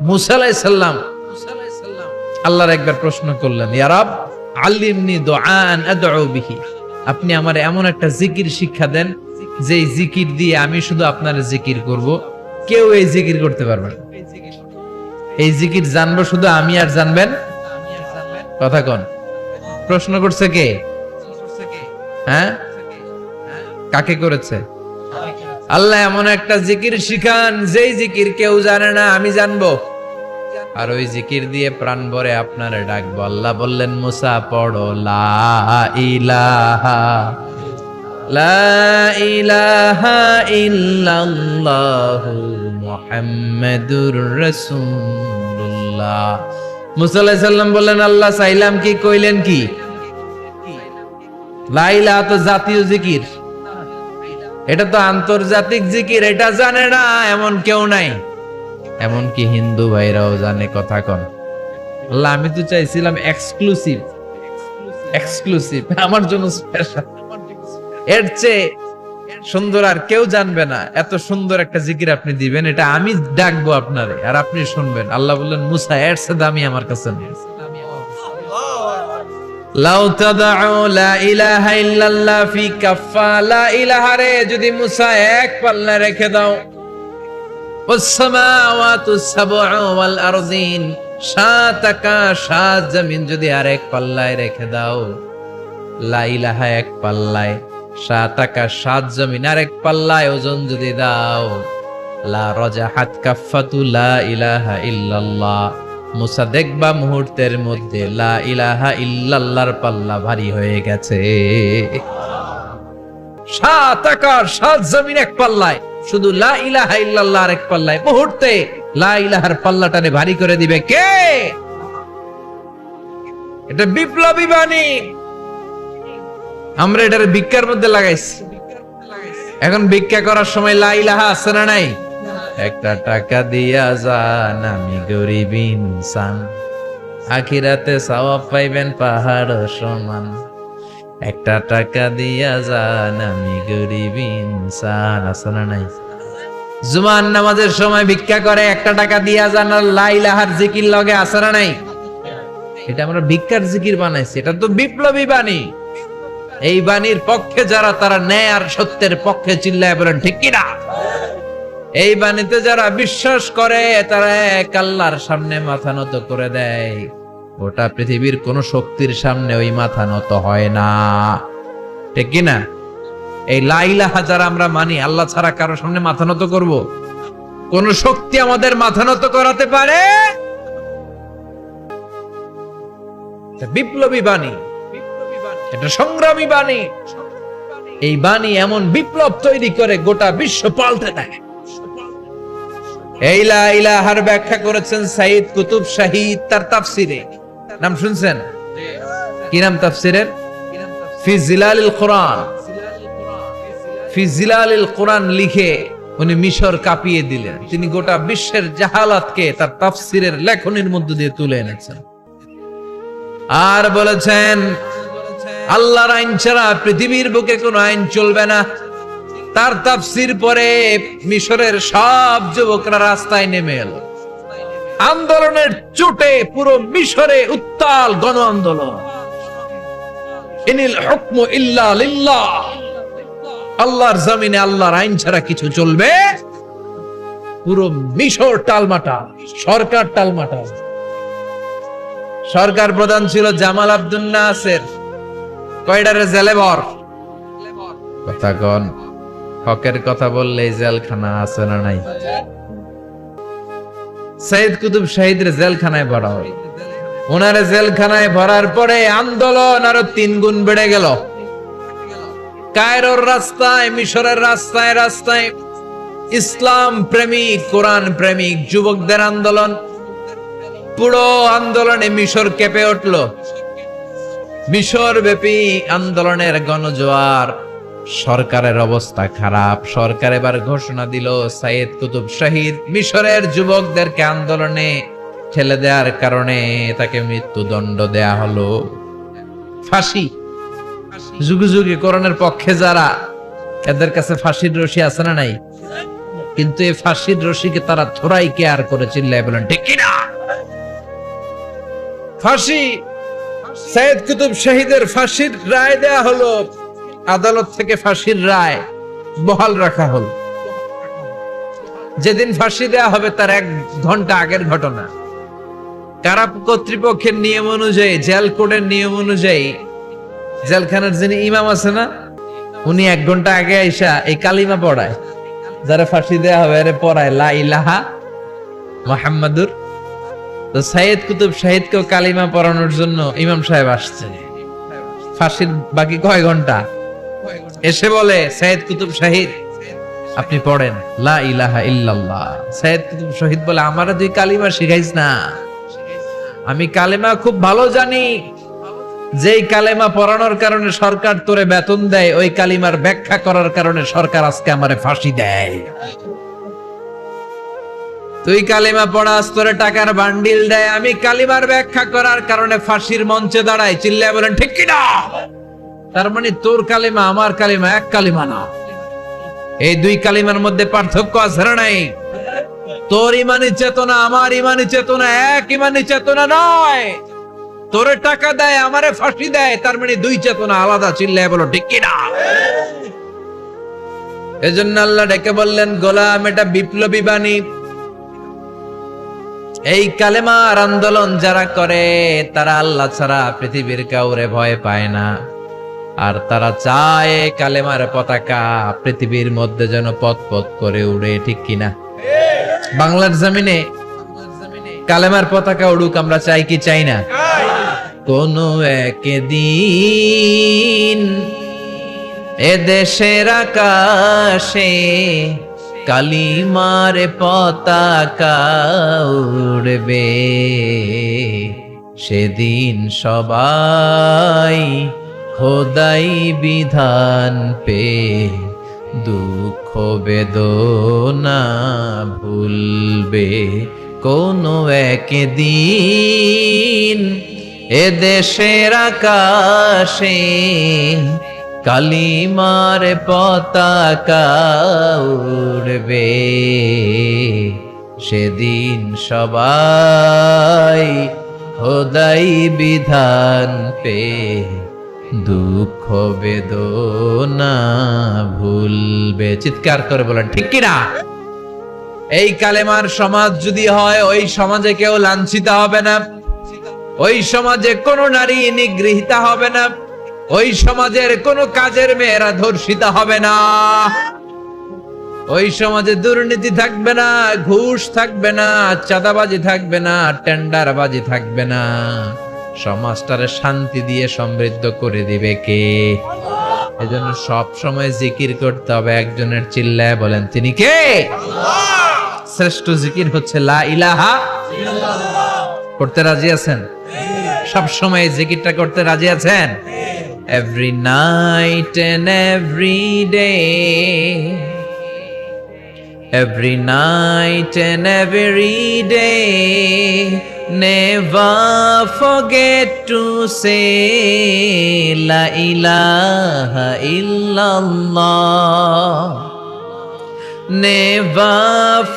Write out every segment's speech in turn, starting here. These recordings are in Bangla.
মুসা আলাইহিস সালাম আল্লাহর একবার প্রশ্ন করলেন, ইয়া রব আল্লিমনি দুআআন আদউ বিহি, আপনি আমারে এমন একটা জিকির শিক্ষা দেন যে জিকির দিয়ে আমি শুধু আপনার জিকির করব, কেউ এই জিকির করতে পারবে না। এই জিকির জানবো শুধু আমি আর জানবেন। কথা কোন? প্রশ্ন করছে কে? হ্যাঁ, কাকে করেছে? আল্লাহ এমন একটা জিকির শিখান যেই জিকির কেউ জানে না, আমি জানবো, আর ওই জিকির দিয়ে প্রাণ ভরে আপনারে ডাকবো। আল্লাহ বললেন, মুসা পড়ো লা ইলাহা ইল্লাল্লাহু মুহাম্মাদুর রাসূলুল্লাহ। মুসা আলাইহিস সালাম বললেন, আল্লাহ চাইলাম কি, কইলেন কি? লা ইলাহা তো জাতীয় জিকির, এটা তো আন্তর্জাতিক জিকির, এটা জানে না এমন কেউ নাই, এমনকি হিন্দু ভাইরাও জানে। কথা কন? আল্লাহ আমি তো চাইছিলাম এক্সক্লুসিভ, আমার জন্য স্পেশাল, এর চেয়ে সুন্দর আর কেউ জানবে না, এত সুন্দর একটা জিকির আপনি দিবেন, এটা আমি ডাকবো আপনারে আর আপনি শুনবেন। আল্লাহ বললেন, মুসা এর চেয়ে দামি আমার কাছে নেই। লাউ তাদউ লা ইলাহা ইল্লাল্লাহ ফি কাফা, লা ইলাহা রে যদি মুসা এক পাল্লায় রেখে দাও, ওয়াস সামাওয়াতুস সাবউ ওয়াল আরদিন, সাত আকাশ সাত জমিন যদি আরেক পাল্লায় রেখে দাও, লা ইলাহা এক পাল্লায়, সাত আকাশ সাত জমিন আরেক পাল্লায় ওজন যদি দাও, লা রাজাহাত কাফাতু লা ইলাহা ইল্লাল্লাহ, মুসা দেখবা মুহূর্তের মধ্যে লা ইলাহা ইল্লাল্লাহর পাল্লা ভারী হয়ে গেছে। সাত আকাশ সাত জমিন এক পাল্লায়, শুধু লা ইলাহা ইল্লাল্লাহ আর এক পাল্লায়, মুহূর্তে লা ইলাহার পাল্লাটারে ভারী করে দিবে কে? এটা বিপ্লবী বাণী। আমরা এটার ভিক্ষার মধ্যে লাগাইছি। এখন ভিক্ষা করার সময় লা ইলাহা আছে না নাই? একটা টাকা দিয়া যান, আমি গরিব ইনসান, আখিরাতে সওয়াব পাইবেন পাহাড় সমান। একটা টাকা দিয়া যান, আমি গরিব ইনসান, আছে না নাই? জুমার নামাজের সময় ভিক্ষা করে, একটা টাকা দিয়া যান, আর লা ইলাহার জিকির লগে, আছে না নাই? এটা আমরা ভিক্ষার জিকির বানাইছি, এটা তো বিপ্লবী বাণী। এই বাণীর পক্ষে যারা, তারা ন্যায় আর সত্যের পক্ষে চিল্লায় বলেন ঠিক কিনা? এই বাণীতে যারা বিশ্বাস করে, তারা এক আল্লাহর সামনে মাথা নত করে দেয়। গোটা পৃথিবীর কোন শক্তির সামনে ওই মাথা নত হয় না, ঠিক কিনা? এই লা ইলাহা যারা আমরা মানি, আল্লাহ ছাড়া কারো সামনে মাথা নত করব? কোন শক্তি আমাদের মাথা নত করাতে পারে? বিপ্লবী বাণী, এটা সংগ্রামী বাণী। এই বাণী এমন বিপ্লব তৈরি করে, গোটা বিশ্ব পাল্টে দেয়। এই লা ইলাহার ব্যাখ্যা করেছেন সাইয়্যিদ কুতুব শাহীদ তার তাফসিরে। নাম শুনছেন? কি নাম তাফসিরের? ফি জিলালিল কোরআন। ফি জিলালিল কোরআন লিখে উনি মিশর কাঁপিয়ে দিলেন। তিনি গোটা বিশ্বের জাহালাতকে তার তাফসিরের লেখনীর মধ্য দিয়ে তুলে এনেছেন। আর বলেছেন, আল্লাহর আইন ছাড়া পৃথিবীর বুকে কোনো আইন চলবে না। তার তাফসীর পরে মিশরের সব যুবকরা রাস্তায় নেমে এলো। আন্দোলনের চোটে পুরো মিশরে উত্তাল গণ আন্দোলন। ইনিল হুকমু ইল্লা লিল্লাহ, আল্লাহর জমিনে আল্লাহর আইন ছাড়া কিছু চলবে? পুরো মিশর টালমাটাল, সরকার টালমাটাল। সরকার প্রধান ছিল জামাল আব্দুল নাসের। কয়টারে জেলে ভর? কথা কন? হকের কথা বললে জেলখানা আছে না নাই? সাইয়্যিদ কুতুব শাহীদের জেলখানায় ভরা হয়। ওনারে জেলখানায় ভরার পরে আন্দোলন আরো 3 গুণ বেড়ে গেল। কায়রোর রাস্তায়, মিশরের রাস্তায় রাস্তায় ইসলাম প্রেমিক, কোরআন প্রেমিক যুবকদের আন্দোলন। পুরো আন্দোলনে মিশর কেঁপে উঠল। মিশর ব্যাপী আন্দোলনের গণজোয়ার। সরকারের অবস্থা খারাপ। সরকার এবার ঘোষণা দিল, সাইয়্যিদ কুতুব শাহীদ মিশরের যুবকদেরকে আন্দোলনে ঠেলে দেওয়ার কারণে তাকে মৃত্যুদণ্ড দেয়া হলো, ফাঁসি। যুগে যুগে কোরআনের পক্ষে যারা, এদের কাছে ফাঁসির রশি আছে না নাই? কিন্তু এই ফাঁসির রশিকে তারা থোড়াই কেয়ার করে, চিল্লায় বলেন ঠিক কিনা? ফাঁসি, সাইয়েদ কুতুব শহীদের ফাঁসির রায় দেয়া হলো, আদালত থেকে ফাঁসির রায় বহাল রাখা হলো। যেদিন ফাঁসি দেয়া হবে তার 1 ঘন্টা আগের ঘটনা। কারা কর্তৃপক্ষের নিয়ম অনুযায়ী, জেল কোডের নিয়ম অনুযায়ী জেলখানার যিনি ইমাম আছে না, উনি 1 ঘন্টা আগে আইসা এই কালিমা পড়ায়, যারা ফাঁসি দেয়া হবে এর পড়ায় লা ইলাহা মুহাম্মাদুর। তো সাইয়েদ কুতুব শহীদকেও কালিমা পড়ানোর জন্য ইমাম সাহেব আসছে। ফাঁসির বাকি কয় ঘন্টা, এসে বলে সাইয়েদ কুতুব শহীদ আপনি পড়েন লা ইলাহা ইল্লাল্লাহ। সাইয়েদ কুতুব শহীদ বলে আমারে তুই কালিমা শিখাইস না, আমি কালেমা খুব ভালো জানি। যেই কালেমা পড়ানোর কারণে সরকার তোরে বেতন দেয়, ওই কালিমার ব্যাখ্যা করার কারণে সরকার আজকে আমারে ফাঁসি দেয়। তুই কালিমা পড়াস, তোরে টাকার বান্ডিল দেয়, আমি কালিমার ব্যাখ্যা করার কারণে ফাঁসির মঞ্চে দাঁড়াই, চিল্লায় বলেন ঠিক কিনা? তার মানে তোর কালিমা আমার কালিমা এক কালিমা না, এই 2 কালিমার মধ্যে পার্থক্য আছে না নাই? তোর ইমানি চেতনা আমার ইমানি চেতনা এক ইমানি চেতনা নয়। তোরে টাকা দেয়, আমারে ফাঁসি দেয়, তার মানে 2 চেতনা আলাদা, চিল্লায় বলো ঠিক কিনা? এজন্য আল্লাহ ডেকে বললেন গোলাম, এটা বিপ্লবী বাণী। এই কালেমার আন্দোলন যারা করে তারা আল্লাহ ছাড়া পৃথিবীর কাউরে ভয় পায় না, আর তারা চায় কালেমার পতাকা পৃথিবীর মধ্যে যেন পথ পথ করে উড়ে, ঠিক কিনা? বাংলার জমিনে কালেমার পতাকা উড়ুক, আমরা চাই কি চাই না? কোন একদিন এ দেশের আকাশে কালিমার পতাকা উড়বে, সেদিন সবাই খোদাই বিধান পে দুঃখ বেদনা ভুলবে। কোন একদিন এ দেশের আকাশে কালিমার পতাকা উড়বে, সেদিন সবাই খোদাই বিধান পে দুঃখ বেদনা ভুলবে। চিৎকার করে বলেন ঠিক কিনা? এই কালেমার সমাজ যদি হয়, ওই সমাজে কেউ লাঞ্ছিত হবে না, ওই সমাজে কোনো নারী নিগৃহীতা হবে না, ওই সমাজের কোনো কাজের মেয়েরা ধর্ষিত হবে না, ওই সমাজে দুর্নীতি থাকবে না, ঘুষ থাকবে না, চাঁদাবাজি থাকবে না, টেন্ডারবাজি থাকবে না। সমাজটারে শান্তি দিয়ে সমৃদ্ধ করে দিবে কে? এজন্য সব সময় জিকির করতে হবে একজনের, চিল্লায় বলেন তিনি কে? শ্রেষ্ঠ জিকির হচ্ছে লা ইলাহা ইল্লাল্লাহ। করতে রাজি আছেন? সব সময় জিকিরটা করতে রাজি আছেন? Every night and every day, every night and every day, never forget to say la ilaha illallah. Never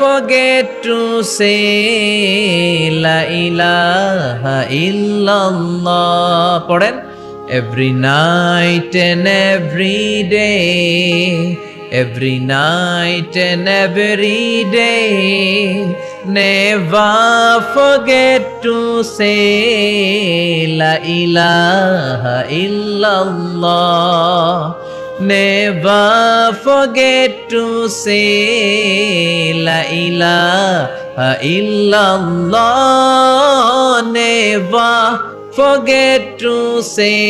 forget to say la ilaha illallah. পড়েন every night and every day, every night and every day, never forget to say la ilaha illallah. Never forget to say la ilaha illallah. Never forget to say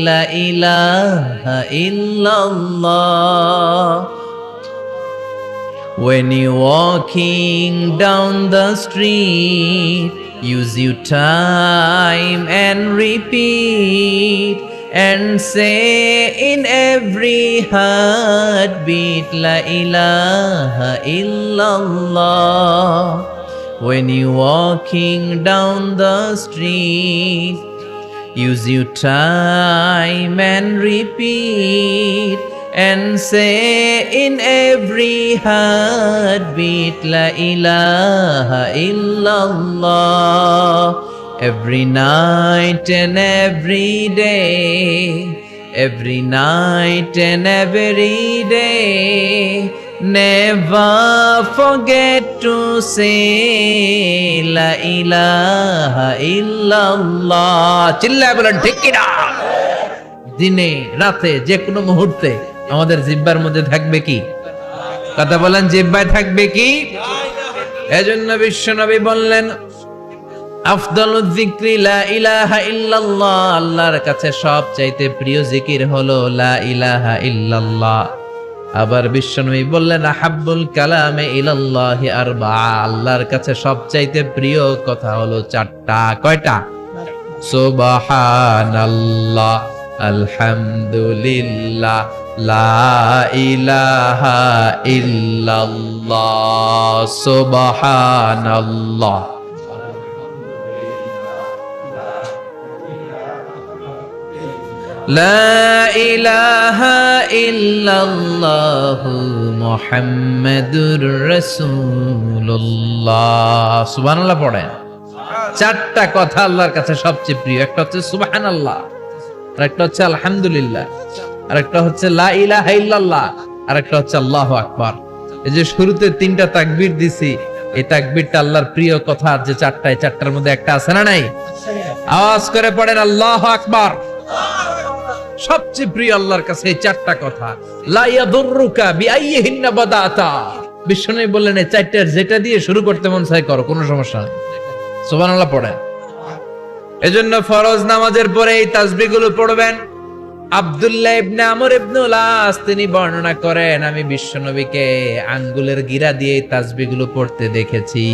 la ilaha illallah. When you're walking down the street, use your time and repeat, and say in every heartbeat la ilaha illallah. When you're walking down the street, use your time and repeat, and say in every heartbeat La ilaha illallah. Every night and every day, every night and every day, never forget to say La ilaha illallah. চিল্লায় বলেন ঠিক কিনা? দিনে রাতে যে কোনো মুহূর্তে আমাদের জিহ্বার মধ্যে থাকবে কি? কথা বলেন, জিহ্বায় থাকবে কি? এজন্য বিশ্বনবী বললেন আফদালুয যিকরি লা ইলাহা ইল্লাল্লাহ। আল্লাহর কাছে সবচাইতে প্রিয় জিকির হলো লা ইলাহা ইল্লাল্লাহ। আবার বিশ্বনবী বললেন আহাব্বুল কালামে ইলাল্লাহি আরবাআ। আল্লাহর কাছে সবচাইতে প্রিয় কথা হলো চারটা। কয়টা? সুবহানাল্লাহ, আলহামদুলিল্লাহ, লা ইলাহা ইল্লাল্লাহ। সুবহানাল্লাহ, লা ইলাহা ইল্লাল্লাহ, মুহাম্মাদুর রাসূলুল্লাহ। সুবহানাল্লাহ পড়েন। চারটা কথা আল্লাহর কাছে সবচেয়ে প্রিয়। একটা হচ্ছে সুবহানাল্লাহ, আর একটা হচ্ছে আলহামদুলিল্লাহ, আর একটা হচ্ছে লা ইলাহা ইল্লাল্লাহ, আর একটা হচ্ছে আল্লাহু আকবার। এই যে শুরুতে তিনটা তাকবীর দিছি, এই তাকবীরটা আল্লাহর প্রিয় কথা যে চারটা, এই চারটার মধ্যে একটা আছে না নাই? আওয়াজ করে পড়েন আল্লাহু আকবার। সবচেয়ে প্রিয় আল্লাহর কাছে এই চারটা কথা। লা ইয়াদুররুকা বিআইয়িহিন্না বাদাতা। বিশ্বনবী বললেন এই চারটার যেটা দিয়ে শুরু করতে মন চায় করো, কোনো সমস্যা নেই। সুবহানাল্লাহ পড়েন। এজন্য ফরজ নামাজের পরে এই তাসবিহগুলো পড়বেন। আব্দুল্লাহ ইবনে আমর ইবনে আস তিনি বর্ণনা করেন, আমি বিশ্বনবীকে আঙ্গুলের গিরা দিয়ে এই তাসবিহগুলো পড়তে দেখেছি।